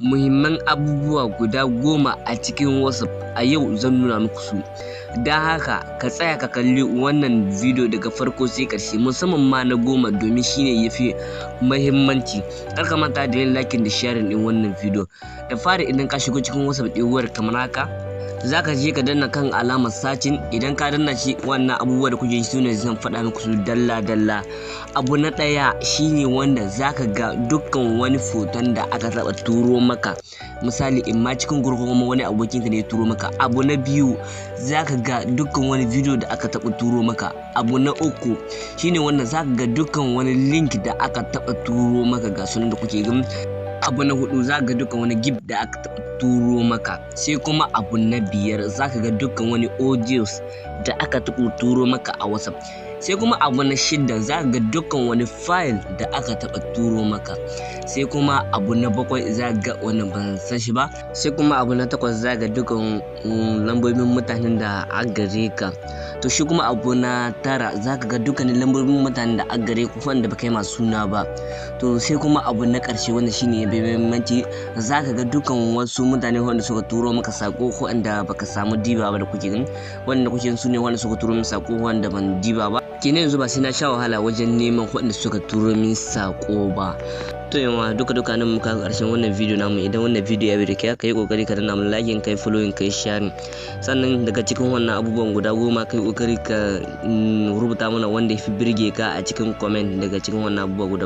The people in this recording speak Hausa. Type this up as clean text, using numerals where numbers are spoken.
muhimman abubuwa guda 10 a cikin WhatsApp. A yau zan nuna muku su. Don haka ka tsaya ka kalli wannan video daga farko sai ƙarshe, musamman ma na 10 domin shine yafi muhimmanci. Kar ka manta da yin like da sharing din wannan video. Da fari idan ka shigo cikin WhatsApp din wayar kamar haka, zaka je ka danna kan alamar searching. Idan ka danna shi, wannan abubuwa da kuke su ne zan faɗa muku su dalla dalla. Abu na ɗaya shine wanda zaka ga dukkan wani foton da aka taɓa turo maka, misali in ma cikin group kuma wani abokinka ne ya turo maka. Abu na biyu zaka ga dukkan wani video da aka taɓa turo maka. Abu na uku shine wanda zaka ga dukkan wani link da aka taɓa turo maka ga sunan da kuke gani. Abu na hudu zaka ga dukkan wani gift da aka taɓa turo maka. Sai kuma abu na biyar zaka ga dukkan wani audios da aka taɓa turo maka a WhatsApp. Sai kuma abu na shida zaka ga dukkan wani file da aka taɓa turo maka. Sai kuma abu na bakwai zaka ga wannan ban san shi ba. Sai kuma abu na takwas zaka ga dukkan lambobin mutanen da aka gare ka. To shi kuma abu na tara zaka ga dukkanin lambobin mutanen da aka gare ku wanda baka yi masu suna ba. To sai kuma abu na ƙarshe wanda shine bai muhimmanci, zaka ga dukkan wasu mutane wanda suka turo maka sako ko wanda baka samu diba ba da kuke gani. Wanda kuke su ne wanda suka turo min sako wanda ban diba ba. Kenan yanzu ba sai na sha wahala wajen neman wanda suka turo min sako ba. To yawa duka nan muka karshen wannan video namu. Idan wannan video ya bi da kai yi kokari ka danna mun like, kai following, kai sharing. Sannan daga cikin wannan abubuwan guda 10 kai kokari ka rubuta mana wanda yafi birge ka a cikin comment daga cikin wannan abubuwa guda